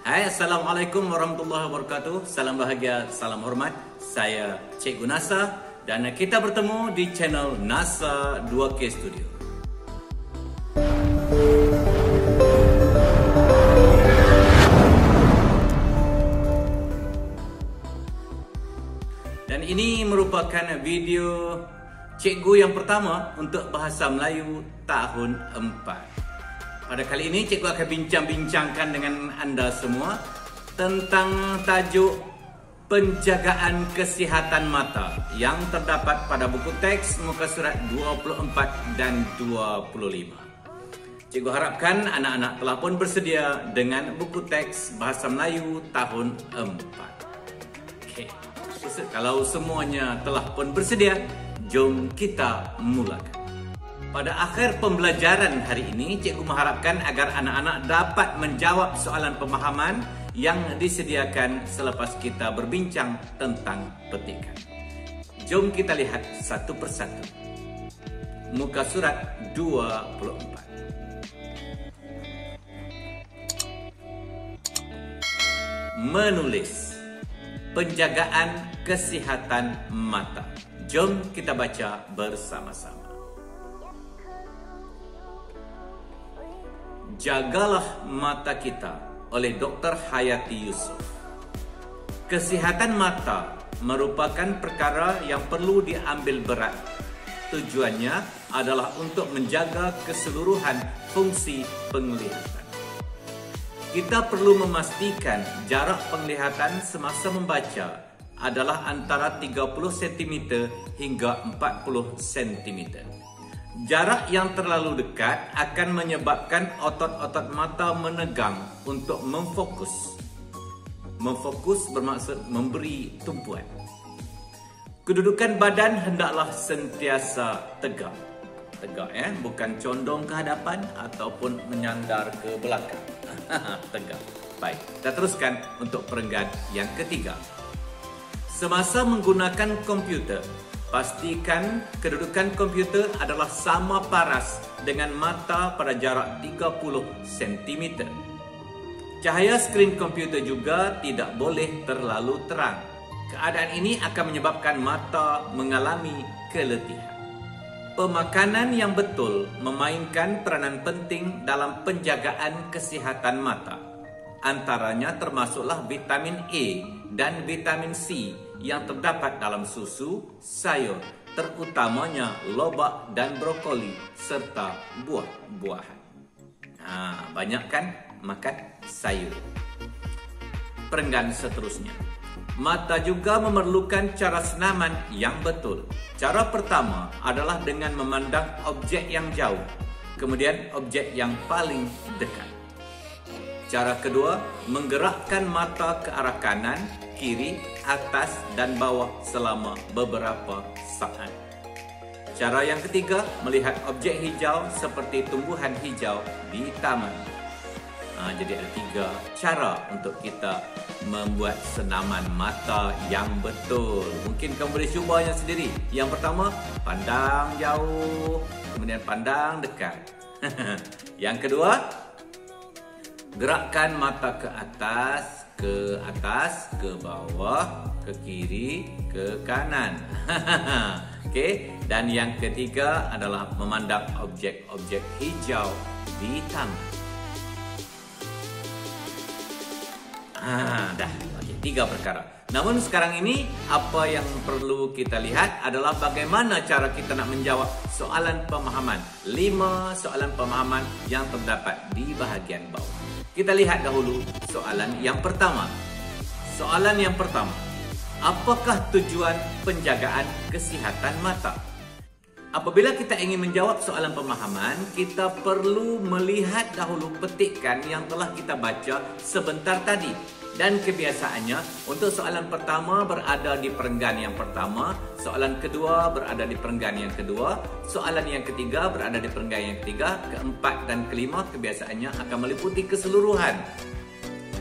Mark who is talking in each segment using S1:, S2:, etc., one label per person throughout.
S1: Hai, Assalamualaikum warahmatullahi wabarakatuh. Salam bahagia, salam hormat. Saya Cikgu Nasa dan kita bertemu di channel Nasa 2K Studio. Dan ini merupakan video cikgu yang pertama untuk bahasa Melayu tahun 4. Pada kali ini cikgu akan bincang-bincangkan dengan anda semua tentang tajuk penjagaan kesihatan mata yang terdapat pada buku teks muka surat 24 dan 25. Cikgu harapkan anak-anak telah pun bersedia dengan buku teks bahasa Melayu tahun 4. Okey. Kalau semuanya telah pun bersedia, jom kita mulakan. Pada akhir pembelajaran hari ini, cikgu mengharapkan agar anak-anak dapat menjawab soalan pemahaman yang disediakan selepas kita berbincang tentang petikan. Jom kita lihat satu persatu. Muka surat 24. Menulis. Penjagaan kesihatan mata. Jom kita baca bersama-sama. Jagalah mata kita oleh Dr. Hayati Yusof. Kesihatan mata merupakan perkara yang perlu diambil berat. Tujuannya adalah untuk menjaga keseluruhan fungsi penglihatan. Kita perlu memastikan jarak penglihatan semasa membaca adalah antara 30 cm hingga 40 cm. Jarak yang terlalu dekat akan menyebabkan otot-otot mata menegang untuk memfokus. Memfokus bermaksud memberi tumpuan. Kedudukan badan hendaklah sentiasa tegak. Tegak bukan condong ke hadapan ataupun menyandar ke belakang. Tegak. Baik, kita teruskan untuk perenggan yang ketiga. Semasa menggunakan komputer, pastikan kedudukan komputer adalah sama paras dengan mata pada jarak 30 cm. Cahaya skrin komputer juga tidak boleh terlalu terang. Keadaan ini akan menyebabkan mata mengalami keletihan. Pemakanan yang betul memainkan peranan penting dalam penjagaan kesihatan mata. Antaranya termasuklah vitamin A dan vitamin C yang terdapat dalam susu, sayur, terutamanya lobak dan brokoli serta buah-buahan. Banyakkan makan sayur. Perenggan seterusnya. Mata juga memerlukan cara senaman yang betul. Cara pertama adalah dengan memandang objek yang jauh, kemudian objek yang paling dekat. Cara kedua, menggerakkan mata ke arah kanan, kiri, atas dan bawah selama beberapa saat. Cara yang ketiga, melihat objek hijau seperti tumbuhan hijau di taman. Jadi ada 3 cara untuk kita membuat senaman mata yang betul. Mungkin kamu boleh cubanya sendiri. Yang pertama, pandang jauh, kemudian pandang dekat. Yang kedua, gerakkan mata ke atas, ke bawah, ke kiri, ke kanan. Okey, dan yang ketiga adalah memandang objek-objek hijau di taman. Dah. Okey, 3 perkara. Namun sekarang ini apa yang perlu kita lihat adalah bagaimana cara kita nak menjawab soalan pemahaman. 5 soalan pemahaman yang terdapat di bahagian bawah. Kita lihat dahulu soalan yang pertama. Soalan yang pertama. Apakah tujuan penjagaan kesihatan mata? Apabila kita ingin menjawab soalan pemahaman, kita perlu melihat dahulu petikan yang telah kita baca sebentar tadi. Dan kebiasaannya, untuk soalan pertama berada di perenggan yang pertama, soalan kedua berada di perenggan yang kedua, soalan yang ketiga berada di perenggan yang ketiga, keempat dan kelima kebiasaannya akan meliputi keseluruhan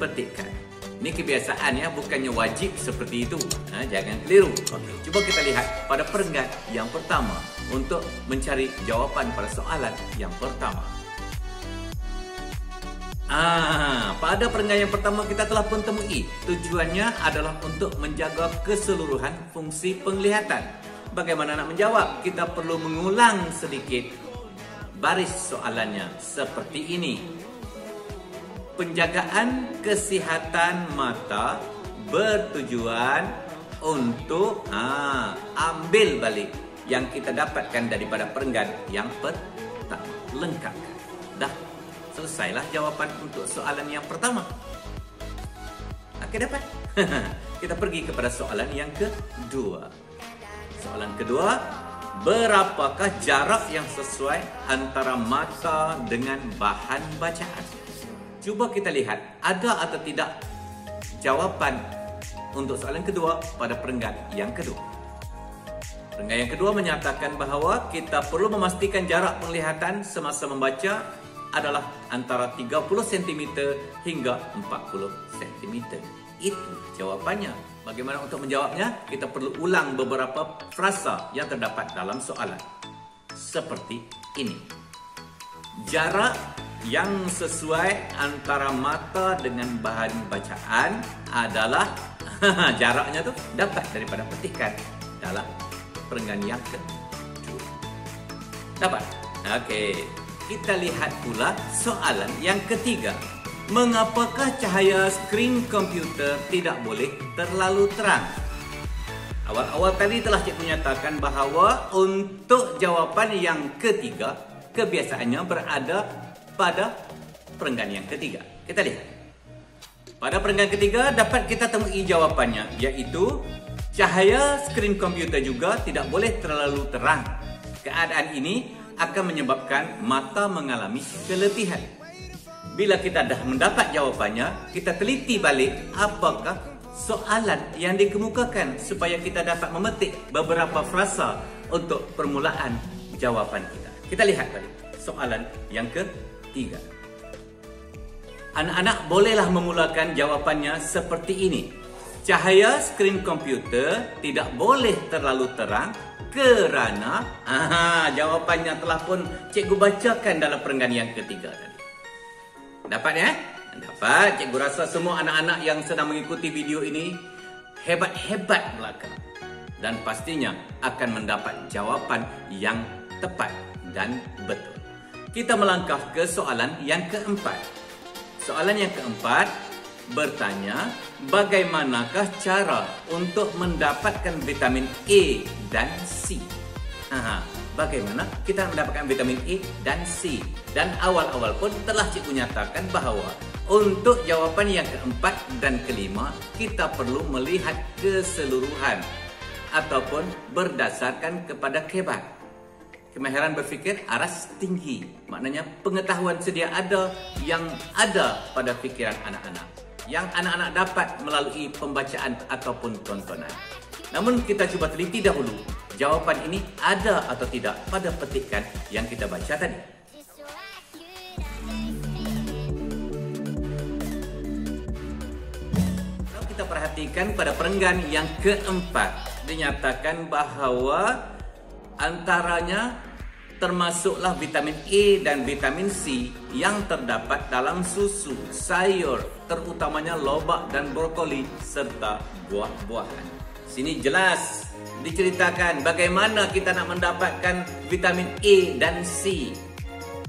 S1: petikan. Ini kebiasaan ya, bukannya wajib seperti itu. Jangan keliru. Okey, cuba kita lihat pada perenggan yang pertama untuk mencari jawapan pada soalan yang pertama. Pada perenggan yang pertama kita telah pun temui. Tujuannya adalah untuk menjaga keseluruhan fungsi penglihatan. Bagaimana nak menjawab? Kita perlu mengulang sedikit baris soalannya seperti ini. Penjagaan kesihatan mata bertujuan untuk ambil balik yang kita dapatkan daripada perenggan yang pertama. Lengkapkan. Dah. Selesailah jawapan untuk soalan yang pertama. Okey, dapat? Kita pergi kepada soalan yang kedua. Soalan kedua, berapakah jarak yang sesuai antara mata dengan bahan bacaan? Cuba kita lihat, ada atau tidak jawapan untuk soalan kedua pada perenggan yang kedua. Perenggan yang kedua menyatakan bahawa kita perlu memastikan jarak penglihatan semasa membaca adalah antara 30 cm hingga 40 cm. Itu jawapannya. Bagaimana untuk menjawabnya? Kita perlu ulang beberapa frasa yang terdapat dalam soalan. Seperti ini. Jarak yang sesuai antara mata dengan bahan bacaan adalah jaraknya tu dapat daripada petikan dalam perenggan yang kedua. Dapat? Okey. Kita lihat pula soalan yang ketiga. Mengapakah cahaya skrin komputer tidak boleh terlalu terang? Awal-awal tadi telah cikgu menyatakan bahawa untuk jawapan yang ketiga, kebiasaannya berada pada perenggan yang ketiga. Kita lihat. Pada perenggan ketiga dapat kita temui jawapannya, iaitu cahaya skrin komputer juga tidak boleh terlalu terang. Keadaan ini akan menyebabkan mata mengalami keletihan. Bila kita dah mendapat jawapannya, kita teliti balik apakah soalan yang dikemukakan supaya kita dapat memetik beberapa frasa untuk permulaan jawapan kita. Kita lihat balik soalan yang ketiga. Anak-anak bolehlah memulakan jawapannya seperti ini. Cahaya skrin komputer tidak boleh terlalu terang kerana jawapannya telah pun cikgu bacakan dalam perenggan yang ketiga tadi. Dapat ya? Dapat. Cikgu rasa semua anak-anak yang sedang mengikuti video ini hebat-hebat belaka. Dan pastinya akan mendapat jawapan yang tepat dan betul. Kita melangkah ke soalan yang keempat. Soalan yang keempat bertanya, bagaimanakah cara untuk mendapatkan vitamin A dan C? Bagaimana kita mendapatkan vitamin A dan C? Dan awal-awal pun telah cikgu nyatakan bahawa untuk jawapan yang keempat dan kelima, kita perlu melihat keseluruhan ataupun berdasarkan kepada KEBAT. Kemahiran berfikir aras tinggi. Maknanya pengetahuan sedia ada yang ada pada fikiran anak-anak, yang anak-anak dapat melalui pembacaan ataupun tontonan. Namun kita cuba teliti dahulu, jawapan ini ada atau tidak pada petikan yang kita baca tadi. Kalau kita perhatikan pada perenggan yang keempat, dinyatakan bahawa antaranya termasuklah vitamin A dan vitamin C yang terdapat dalam susu, sayur, terutamanya lobak dan brokoli serta buah-buahan. Sini jelas diceritakan bagaimana kita nak mendapatkan vitamin A dan C.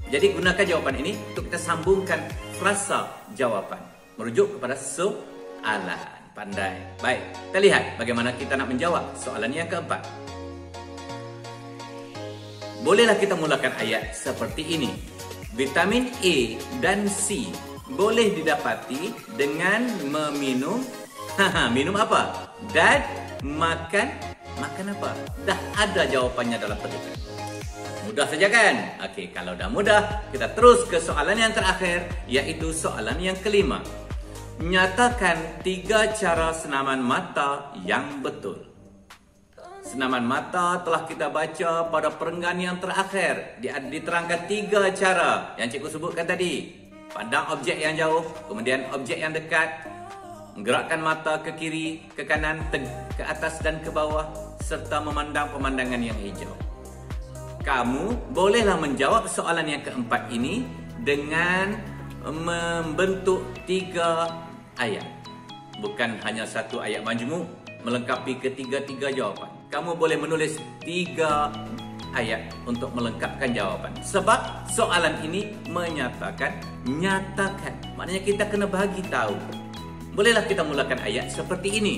S1: Jadi gunakan jawapan ini untuk kita sambungkan frasa jawapan merujuk kepada soalan. Pandai. Baik, kita lihat bagaimana kita nak menjawab soalan yang keempat. Bolehlah kita mulakan ayat seperti ini. Vitamin A dan C boleh didapati dengan meminum minum apa? Dan makan apa? Dah ada jawapannya dalam petikan. Mudah saja kan? Okey, kalau dah mudah, kita terus ke soalan yang terakhir, iaitu soalan yang kelima. Nyatakan 3 cara senaman mata yang betul. Senaman mata telah kita baca pada perenggan yang terakhir. Diterangkan 3 cara yang cikgu sebutkan tadi. Pandang objek yang jauh, kemudian objek yang dekat, menggerakkan mata ke kiri, ke kanan, ke atas dan ke bawah, serta memandang pemandangan yang hijau. Kamu bolehlah menjawab soalan yang keempat ini dengan membentuk 3 ayat. Bukan hanya satu ayat majmuk melengkapi ketiga-tiga jawapan. Kamu boleh menulis 3 ayat untuk melengkapkan jawapan. Sebab soalan ini menyatakan, nyatakan. Maknanya kita kena bagi tahu. Bolehlah kita mulakan ayat seperti ini.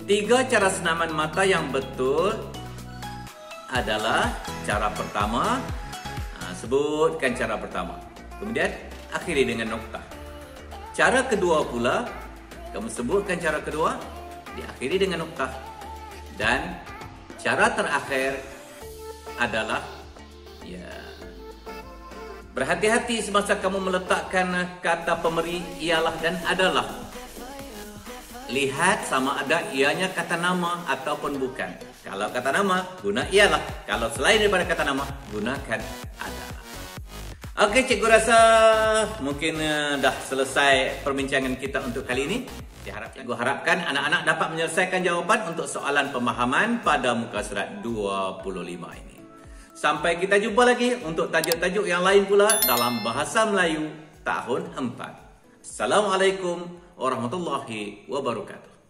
S1: 3 cara senaman mata yang betul adalah cara pertama. Sebutkan cara pertama. Kemudian akhiri dengan noktah. Cara kedua pula, kamu sebutkan cara kedua, diakhiri dengan noktah. Dan cara terakhir adalah berhati-hati semasa kamu meletakkan kata pemberi ialah dan adalah. Lihat sama ada ianya kata nama ataupun bukan. Kalau kata nama, guna ialah. Kalau selain daripada kata nama, gunakan adalah. Okey, cikgu rasa mungkin dah selesai perbincangan kita untuk kali ini. Cikgu harapkan anak-anak dapat menyelesaikan jawapan untuk soalan pemahaman pada muka surat 25 ini. Sampai kita jumpa lagi untuk tajuk-tajuk yang lain pula dalam Bahasa Melayu tahun 4. Assalamualaikum warahmatullahi wabarakatuh.